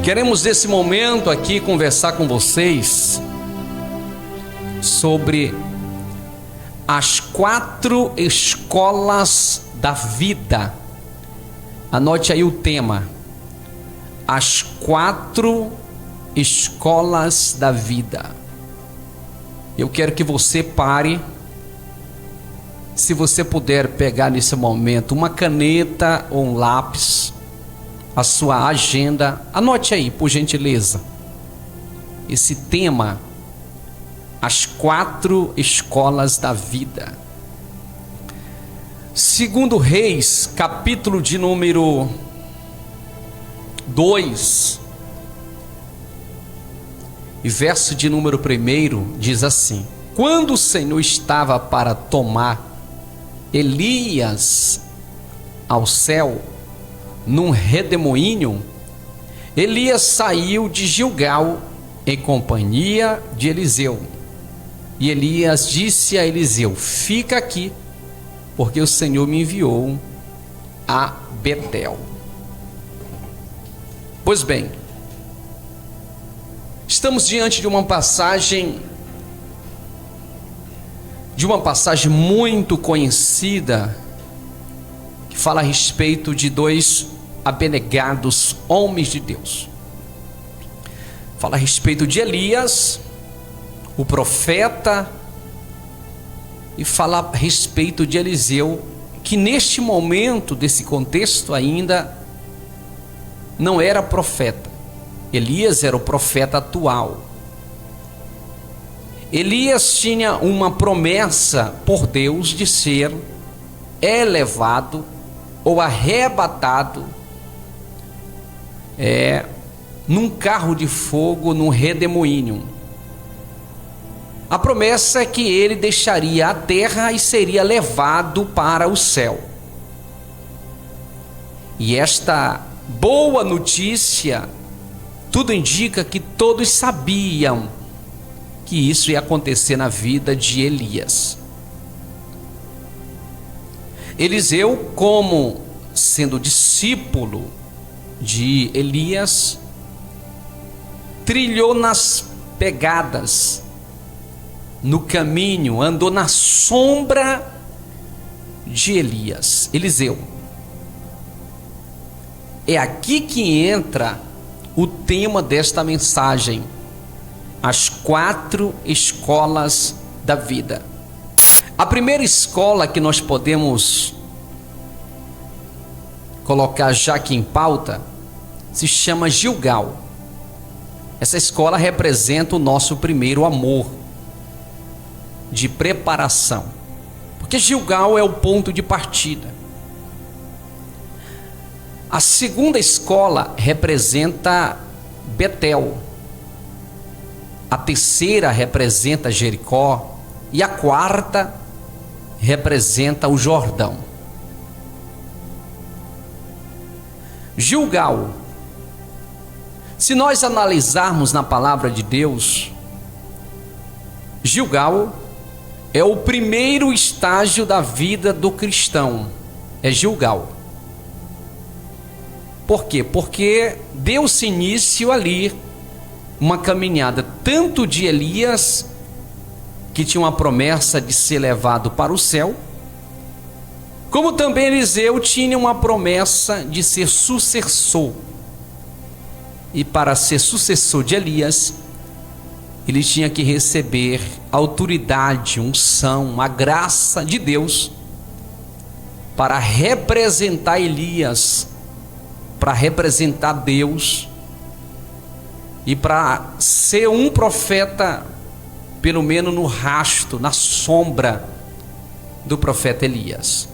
Queremos nesse momento aqui conversar com vocês sobre as 4 escolas da vida. Anote aí o tema: as 4 escolas da vida. Eu quero que você pare, se você puder pegar nesse momento uma caneta ou um lápis, a sua agenda, anote aí, por gentileza, esse tema, as 4 escolas da vida. Segundo Reis, capítulo de número 2, e verso de número 1, diz assim: quando o Senhor estava para tomar Elias ao céu, num redemoinho, Elias saiu de Gilgal em companhia de Eliseu. E Elias disse a Eliseu: fica aqui, porque o Senhor me enviou a Betel. Pois bem, estamos diante de uma passagem muito conhecida, que fala a respeito de 2 abnegados homens de Deus. Fala a respeito de Elias, o profeta, e fala a respeito de Eliseu, que neste momento desse contexto ainda não era profeta. Elias era o profeta atual. Elias tinha uma promessa por Deus de ser elevado ou arrebatado num carro de fogo, num redemoinho. A promessa é que ele deixaria a terra e seria levado para o céu. E esta boa notícia, tudo indica que todos sabiam que isso ia acontecer na vida de Elias. Eliseu, como sendo discípulo de Elias, trilhou nas pegadas, no caminho, andou na sombra de Elias. Eliseu. É aqui que entra o tema desta mensagem: as 4 escolas da vida. A primeira escola que nós podemos colocar já aqui em pauta se chama Gilgal. Essa escola representa o nosso primeiro amor de preparação, porque Gilgal é o ponto de partida. A segunda escola representa Betel, a terceira representa Jericó e a quarta representa o Jordão. Gilgal, se nós analisarmos na palavra de Deus, Gilgal é o primeiro estágio da vida do cristão. É Gilgal. Por quê? Porque deu-se início ali uma caminhada tanto de Elias, que tinha uma promessa de ser levado para o céu, como também Eliseu tinha uma promessa de ser sucessor. E para ser sucessor de Elias, ele tinha que receber autoridade, unção, a graça de Deus para representar Elias, para representar Deus e para ser um profeta, pelo menos no rastro, na sombra do profeta Elias.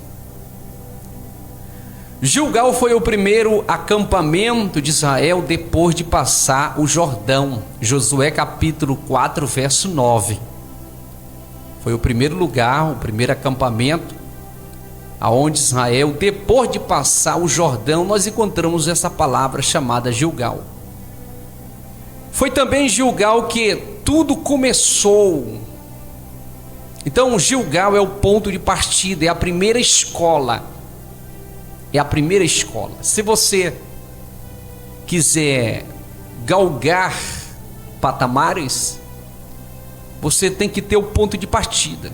Gilgal foi o primeiro acampamento de Israel depois de passar o Jordão. Josué capítulo 4, verso 9. Foi o primeiro lugar, o primeiro acampamento aonde Israel, depois de passar o Jordão, nós encontramos essa palavra chamada Gilgal. Foi também em Gilgal que tudo começou. Então Gilgal é o ponto de partida, é a primeira escola. É a primeira escola. Se você quiser galgar patamares, você tem que ter o ponto de partida.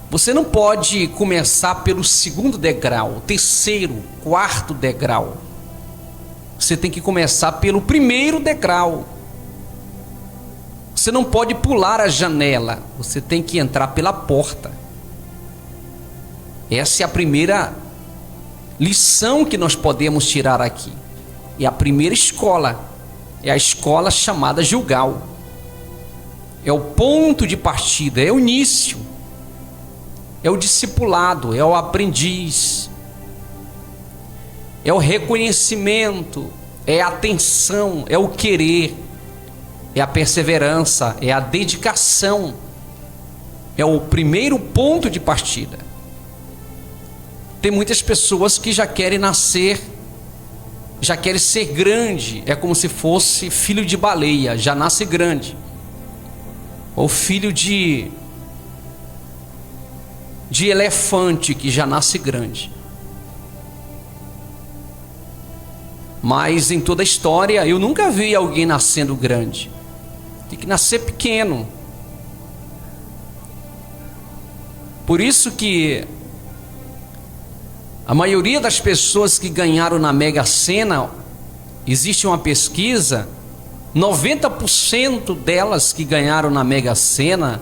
Você não pode começar pelo segundo degrau, terceiro, quarto degrau. Você tem que começar pelo primeiro degrau. Você não pode pular a janela, você tem que entrar pela porta. Essa é a primeira lição que nós podemos tirar aqui. É a primeira escola, é a escola chamada Gilgal. É o ponto de partida, é o início, é o discipulado, é o aprendiz, é o reconhecimento, é a atenção, é o querer, é a perseverança, é a dedicação, é o primeiro ponto de partida. Tem muitas pessoas que já querem nascer, já querem ser grande, é como se fosse filho de baleia, já nasce grande, ou filho de elefante, que já nasce grande. Mas em toda a história eu nunca vi alguém nascendo grande. Tem que nascer pequeno. Por isso que a maioria das pessoas que ganharam na Mega Sena, existe uma pesquisa, 90% delas que ganharam na Mega Sena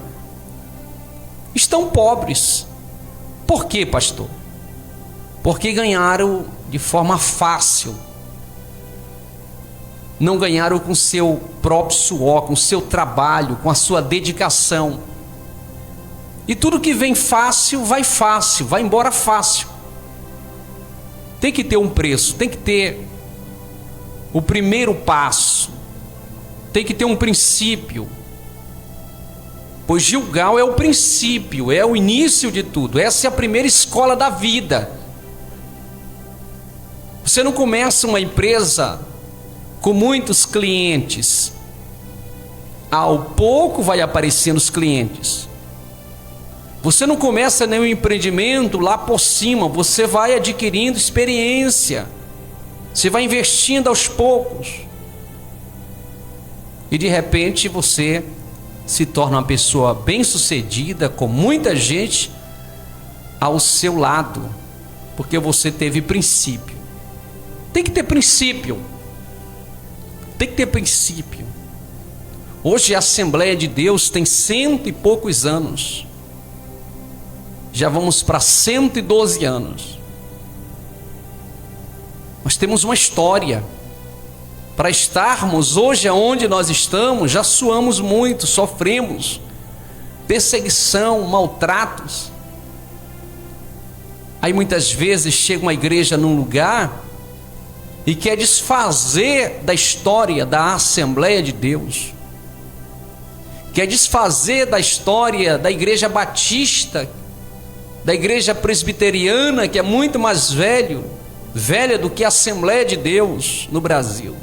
estão pobres. Por quê, pastor? Porque ganharam de forma fácil. Não ganharam com seu próprio suor, com seu trabalho, com a sua dedicação. E tudo que vem fácil, vai embora fácil. Tem que ter um preço, tem que ter o primeiro passo, tem que ter um princípio. Pois Gilgal é o princípio, é o início de tudo. Essa é a primeira escola da vida. Você não começa uma empresa com muitos clientes. Ao pouco vai aparecendo os clientes. Você não começa nenhum empreendimento lá por cima. Você vai adquirindo experiência. Você vai investindo aos poucos. E de repente você se torna uma pessoa bem-sucedida, com muita gente ao seu lado, porque você teve princípio. Tem que ter princípio. Tem que ter princípio. Hoje a Assembleia de Deus tem 100 e poucos anos. Já vamos para 112 anos. Nós temos uma história. Para estarmos hoje onde nós estamos, já suamos muito, sofremos perseguição, maltratos. Aí muitas vezes chega uma igreja num lugar e quer desfazer da história da Assembleia de Deus, quer desfazer da história da Igreja Batista, da Igreja Presbiteriana, que é muito mais velha do que a Assembleia de Deus no Brasil.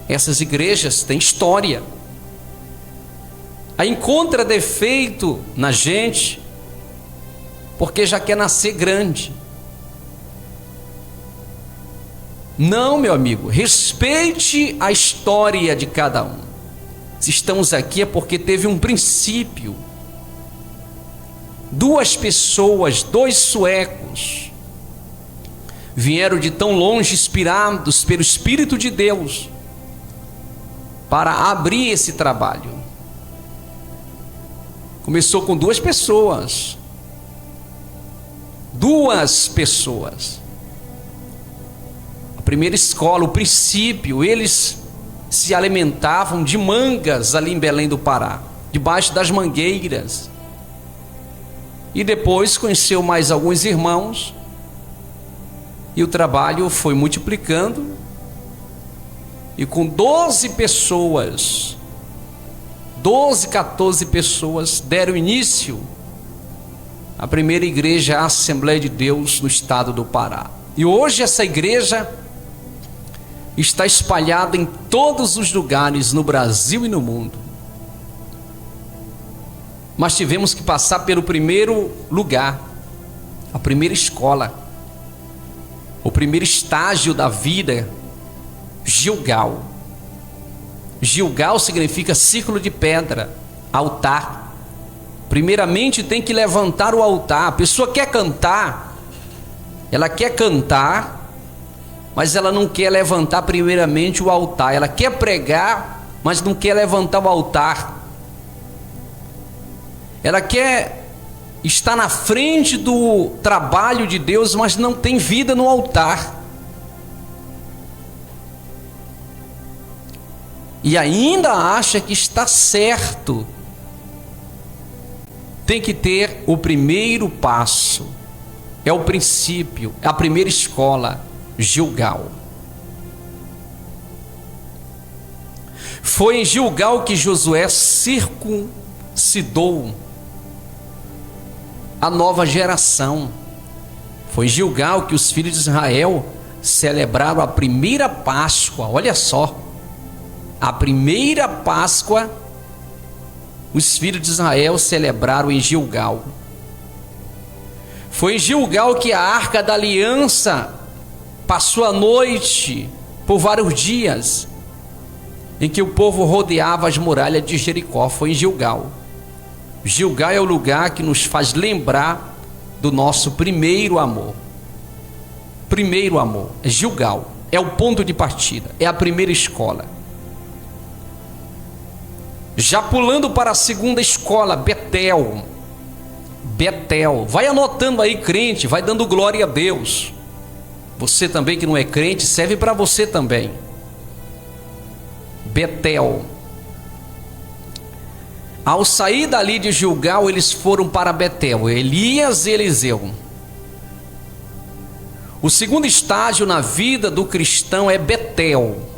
Essas igrejas têm história. Aí encontra defeito na gente, porque já quer nascer grande. Não, meu amigo, respeite a história de cada um. Se estamos aqui é porque teve um princípio. Duas pessoas, dois suecos, vieram de tão longe, inspirados pelo Espírito de Deus, para abrir esse trabalho. Começou com duas pessoas. A primeira escola, o princípio, eles se alimentavam de mangas ali em Belém do Pará, debaixo das mangueiras. E depois conheceu mais alguns irmãos, e o trabalho foi multiplicando. E com 12 pessoas, 14 pessoas deram início à primeira igreja, a Assembleia de Deus no estado do Pará. E hoje essa igreja está espalhada em todos os lugares no Brasil e no mundo. Mas tivemos que passar pelo primeiro lugar, a primeira escola, o primeiro estágio da vida, Gilgal. Gilgal significa círculo de pedra, altar. Primeiramente tem que levantar o altar. A pessoa quer cantar, ela quer cantar, mas ela não quer levantar primeiramente o altar. Ela quer pregar, mas não quer levantar o altar. Ela quer estar na frente do trabalho de Deus, mas não tem vida no altar. E ainda acha que está certo. Tem que ter o primeiro passo. É o princípio, é a primeira escola, Gilgal. Foi em Gilgal que Josué circuncidou a nova geração. Foi em Gilgal que os filhos de Israel celebraram a primeira Páscoa. Olha só, a primeira Páscoa os filhos de Israel celebraram em Gilgal. Foi em Gilgal que a Arca da Aliança passou a noite por vários dias, em que o povo rodeava as muralhas de Jericó. Foi em Gilgal. Gilgal é o lugar que nos faz lembrar do nosso primeiro amor. Primeiro amor, é Gilgal, é o ponto de partida, é a primeira escola. Já pulando para a segunda escola, Betel. Betel, vai anotando aí, crente, vai dando glória a Deus. Você também que não é crente, serve para você também. Betel. Ao sair dali de Gilgal, eles foram para Betel, Elias e Eliseu. O segundo estágio na vida do cristão é Betel.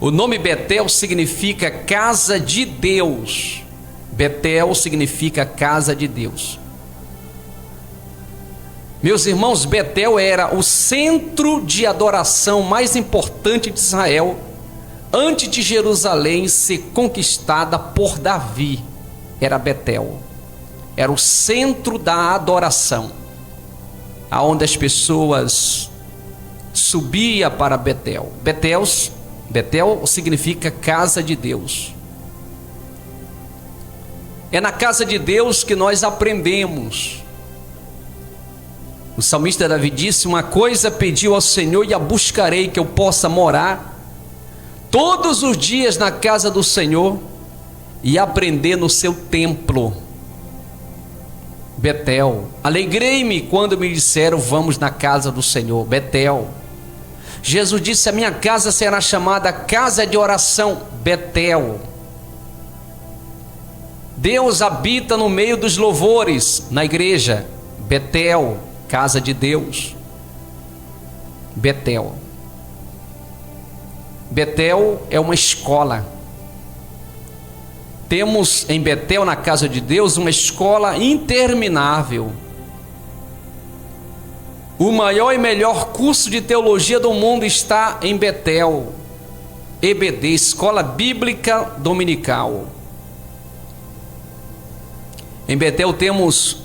O nome Betel significa casa de Deus. Betel significa casa de Deus. Meus irmãos, Betel era o centro de adoração mais importante de Israel antes de Jerusalém ser conquistada por Davi. Era Betel. Era o centro da adoração, aonde as pessoas subiam para Betel. Betel significa casa de Deus. É na casa de Deus que nós aprendemos. O salmista Davi disse: uma coisa pediu ao Senhor e a buscarei, que eu possa morar todos os dias na casa do Senhor e aprender no seu templo. Betel. Alegrei-me quando me disseram: vamos na casa do Senhor. Betel. Jesus disse: a minha casa será chamada casa de oração. Betel. Deus habita no meio dos louvores na igreja. Betel, casa de Deus. Betel. Betel é uma escola. Temos em Betel, na casa de Deus, uma escola interminável. O maior e melhor curso de teologia do mundo está em Betel. EBD, Escola Bíblica Dominical. Em Betel temos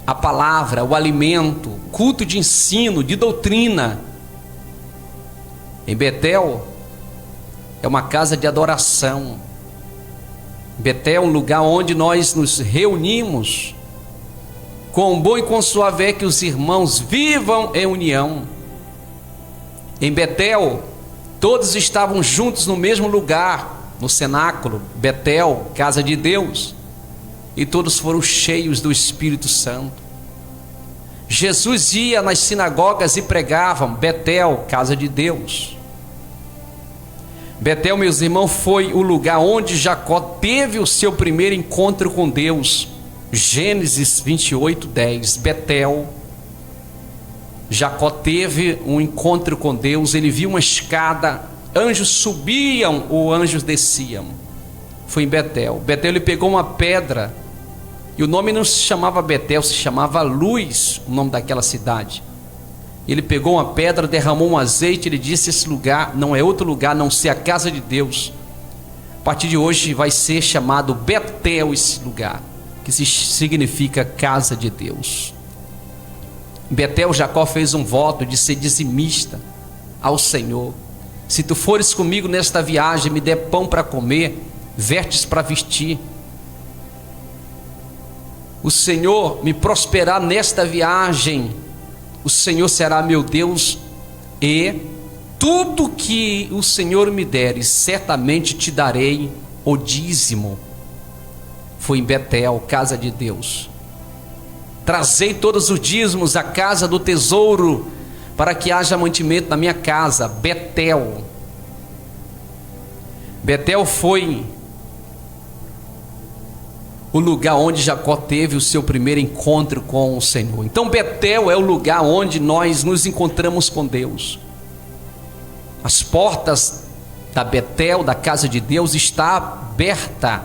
a palavra, o alimento, culto de ensino, de doutrina. Em Betel é uma casa de adoração. Betel é um lugar onde nós nos reunimos. Com bom e com suave é que os irmãos vivam em união. Em Betel, todos estavam juntos no mesmo lugar, no cenáculo. Betel, casa de Deus. E todos foram cheios do Espírito Santo. Jesus ia nas sinagogas e pregava. Betel, casa de Deus. Betel, meus irmãos, foi o lugar onde Jacó teve o seu primeiro encontro com Deus. Gênesis 28:10. Betel. Jacó teve um encontro com Deus. Ele viu uma escada, anjos subiam ou anjos desciam. Foi em Betel. Betel, ele pegou uma pedra, e o nome não se chamava Betel, se chamava Luz, o nome daquela cidade. Ele pegou uma pedra, derramou um azeite, ele disse: esse lugar não é outro lugar a não ser a casa de Deus. A partir de hoje vai ser chamado Betel esse lugar, que significa casa de Deus. Em Betel, Jacó fez um voto de ser dizimista. ao Senhor: se tu fores comigo nesta viagem, me dê pão para comer, vestes para vestir. O Senhor me prosperar nesta viagem, o Senhor será meu Deus, e tudo que o Senhor me der, certamente te darei o dízimo. Foi em Betel, casa de Deus. Trazei todos os dízimos à casa do tesouro, para que haja mantimento na minha casa. Betel. Betel foi o lugar onde Jacó teve o seu primeiro encontro com o Senhor. Então Betel é o lugar onde nós nos encontramos com Deus. As portas da Betel, da casa de Deus, está aberta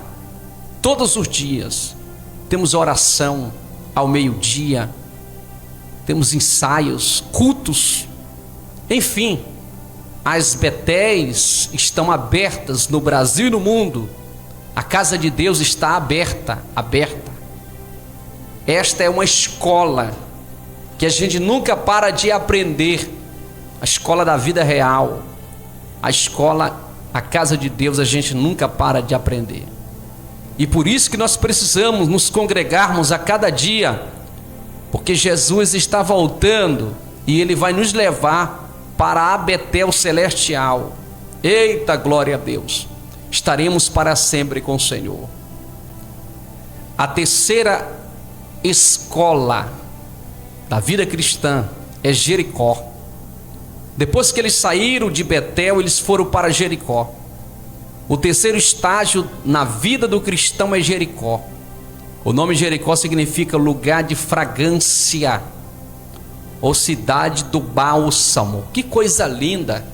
todos os dias. Temos oração ao meio-dia, temos ensaios, cultos, enfim, as Betéis estão abertas no Brasil e no mundo. A casa de Deus está aberta. Esta é uma escola que a gente nunca para de aprender, a escola da vida real, a casa de Deus, a gente nunca para de aprender. E por isso que nós precisamos nos congregarmos a cada dia, porque Jesus está voltando e Ele vai nos levar para a Betel celestial. Eita, glória a Deus! Estaremos para sempre com o Senhor. A terceira escola da vida cristã é Jericó. Depois que eles saíram de Betel, eles foram para Jericó. O terceiro estágio na vida do cristão é Jericó. O nome Jericó significa lugar de fragrância, ou cidade do bálsamo. Que coisa linda!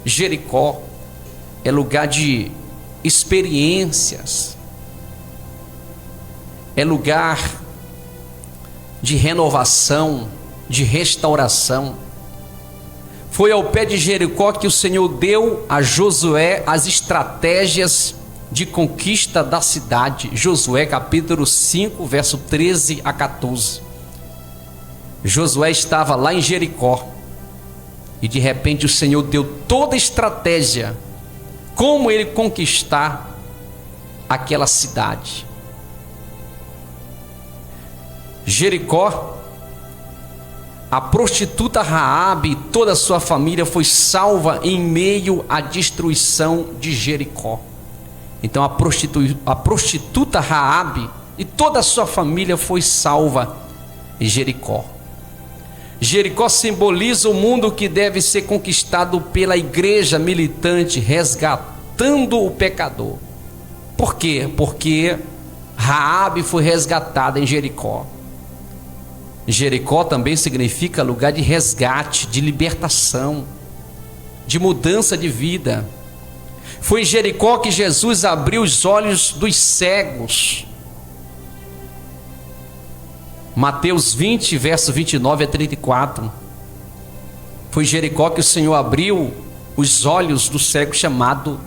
Jericó é lugar de experiências, é lugar de renovação, de restauração. Foi ao pé de Jericó que o Senhor deu a Josué as estratégias de conquista da cidade. Josué capítulo 5, verso 13 a 14. Josué estava lá em Jericó e de repente o Senhor deu toda a estratégia como ele conquistar aquela cidade. Jericó, a prostituta Raabe e toda a sua família foi salva em meio à destruição de Jericó. Então a prostituta Raabe e toda a sua família foi salva em Jericó. Jericó simboliza o mundo que deve ser conquistado pela igreja militante, resgatando o pecador. Por quê? Porque Raabe foi resgatada em Jericó. Jericó também significa lugar de resgate, de libertação, de mudança de vida. Foi em Jericó que Jesus abriu os olhos dos cegos. Mateus 20, verso 29 a 34. Foi em Jericó que o Senhor abriu os olhos do cego chamado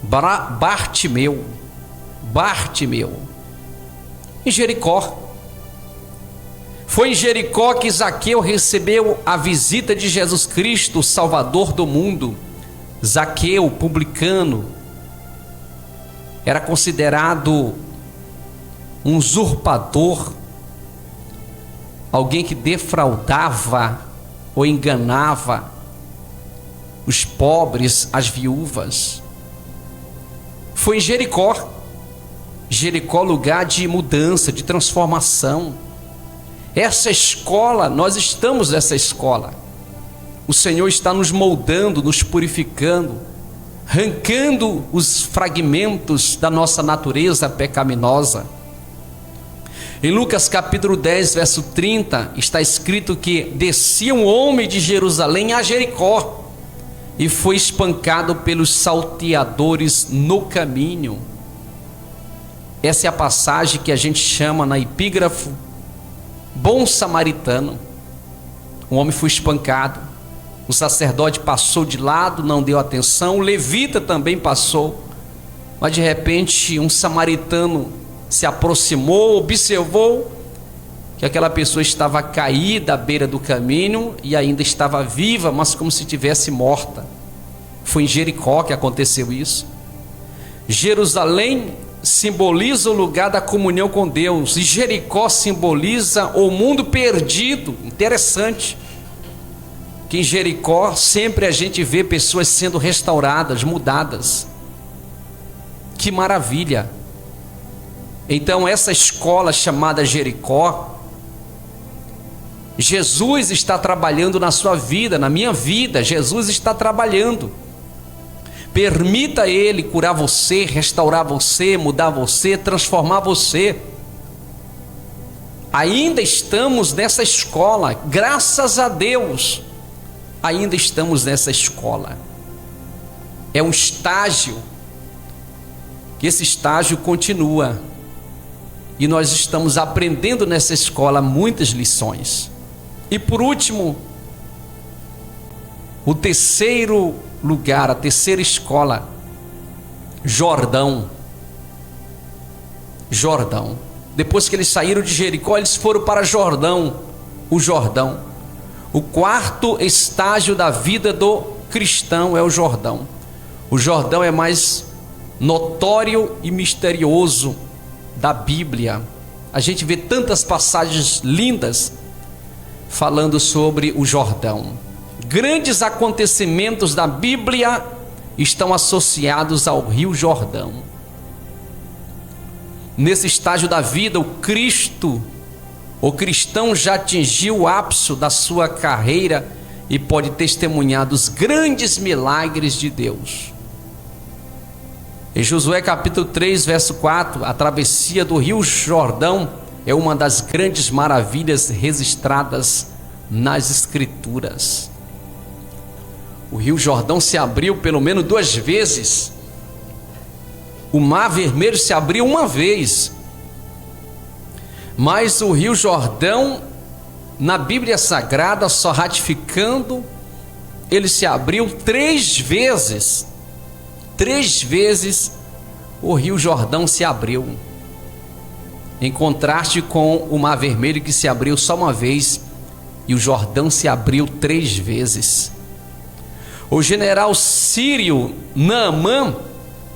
Bartimeu. Em Jericó. Foi em Jericó que Zaqueu recebeu a visita de Jesus Cristo, o Salvador do mundo. Zaqueu, publicano, era considerado um usurpador, alguém que defraudava ou enganava os pobres, as viúvas. Foi em Jericó. Jericó, lugar de mudança, de transformação. Essa escola, nós estamos nessa escola. O Senhor está nos moldando, nos purificando, arrancando os fragmentos da nossa natureza pecaminosa. Em Lucas capítulo 10, verso 30, está escrito que descia um homem de Jerusalém a Jericó e foi espancado pelos salteadores no caminho. Essa é a passagem que a gente chama na epígrafo bom samaritano. O homem foi espancado, o sacerdote passou de lado, não deu atenção, o levita também passou, mas de repente um samaritano se aproximou, observou que aquela pessoa estava caída à beira do caminho e ainda estava viva, mas como se tivesse morta. Foi em Jericó que aconteceu isso. Jerusalém simboliza o lugar da comunhão com Deus, e Jericó simboliza o mundo perdido. Interessante que em Jericó sempre a gente vê pessoas sendo restauradas, mudadas. Que maravilha! Então essa escola chamada Jericó, Jesus está trabalhando na sua vida, na minha vida. Jesus está trabalhando. Permita Ele curar você, restaurar você, mudar você, transformar você. Ainda estamos nessa escola, graças a Deus. Ainda estamos nessa escola. É um estágio, que esse estágio continua. E nós estamos aprendendo nessa escola muitas lições. E por último, o terceiro lugar, a terceira escola, Jordão. Jordão. Depois que eles saíram de Jericó, eles foram para Jordão, o Jordão. O quarto estágio da vida do cristão é o Jordão. O Jordão é mais notório e misterioso da Bíblia. A gente vê tantas passagens lindas falando sobre o Jordão. Grandes acontecimentos da Bíblia estão associados ao Rio Jordão. Nesse estágio da vida, o cristão já atingiu o ápice da sua carreira e pode testemunhar dos grandes milagres de Deus. Em Josué capítulo 3, verso 4, a travessia do Rio Jordão é uma das grandes maravilhas registradas nas Escrituras. O Rio Jordão se abriu pelo menos 2 vezes. O Mar Vermelho se abriu uma vez. Mas o Rio Jordão, na Bíblia Sagrada, só ratificando, ele se abriu 3 vezes. 3 vezes o Rio Jordão se abriu, em contraste com o Mar Vermelho, que se abriu só uma vez, e o Jordão se abriu 3 vezes. O general sírio Naamã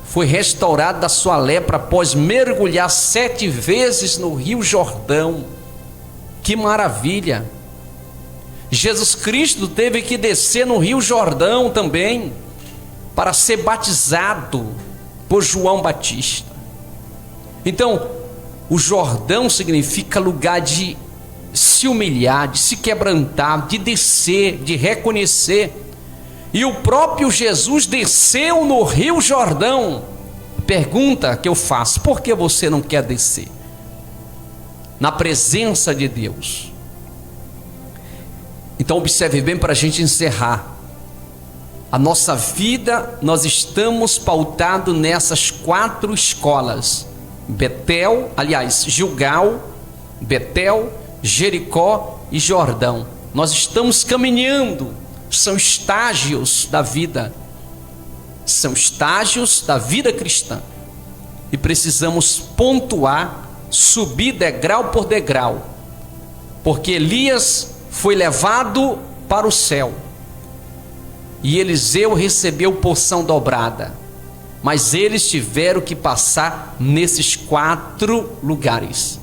foi restaurado da sua lepra após mergulhar 7 vezes no Rio Jordão. Que maravilha! Jesus Cristo teve que descer no Rio Jordão também, para ser batizado por João Batista. Então, o Jordão significa lugar de se humilhar, de se quebrantar, de descer, de reconhecer. E o próprio Jesus desceu no Rio Jordão. Pergunta que eu faço: por que você não quer descer na presença de Deus? Então observe bem, para a gente encerrar. A nossa vida, nós estamos pautados nessas 4 escolas: Betel, aliás, Gilgal, Betel, Jericó e Jordão. Nós estamos caminhando, são estágios da vida, são estágios da vida cristã, e precisamos pontuar, subir degrau por degrau, porque Elias foi levado para o céu, e Eliseu recebeu porção dobrada, mas eles tiveram que passar nesses 4 lugares.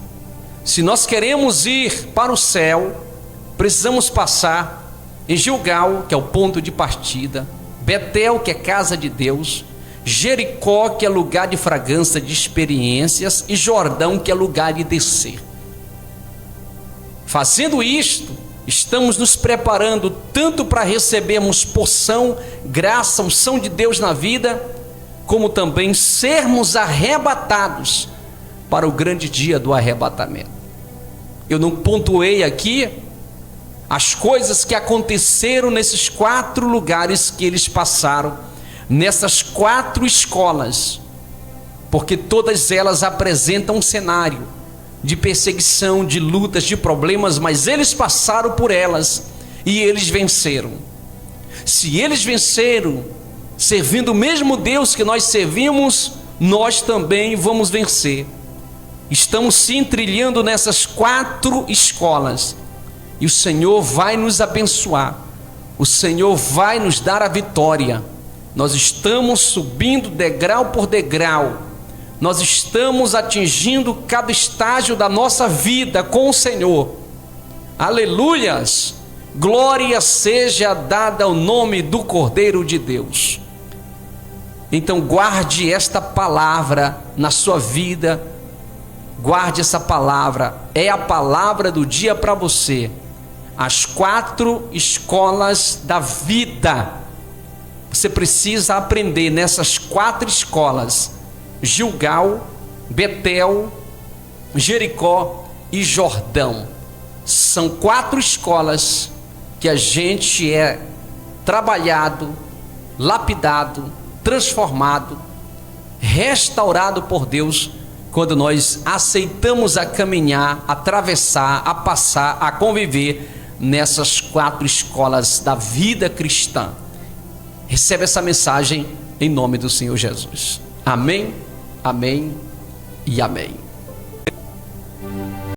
Se nós queremos ir para o céu, precisamos passar em Gilgal, que é o ponto de partida, Betel, que é casa de Deus, Jericó, que é lugar de fragrância de experiências, e Jordão, que é lugar de descer. Fazendo isto, estamos nos preparando tanto para recebermos porção, graça, unção de Deus na vida, como também sermos arrebatados para o grande dia do arrebatamento. Eu não pontuei aqui as coisas que aconteceram nesses 4 lugares que eles passaram, nessas 4 escolas, porque todas elas apresentam um cenário de perseguição, de lutas, de problemas, mas eles passaram por elas e eles venceram. Se eles venceram, servindo o mesmo Deus que nós servimos, nós também vamos vencer. Estamos se trilhando nessas 4 escolas. E o Senhor vai nos abençoar. O Senhor vai nos dar a vitória. Nós estamos subindo degrau por degrau. Nós estamos atingindo cada estágio da nossa vida com o Senhor. Aleluias! Glória seja dada ao nome do Cordeiro de Deus. Então guarde esta palavra na sua vida. Guarde essa palavra. É a palavra do dia para você. As 4 escolas da vida. Você precisa aprender nessas 4 escolas: Gilgal, Betel, Jericó e Jordão. São 4 escolas que a gente é trabalhado, lapidado, transformado, restaurado por Deus, quando nós aceitamos a caminhar, a atravessar, a passar, a conviver nessas 4 escolas da vida cristã. Recebe essa mensagem em nome do Senhor Jesus. Amém, amém e amém.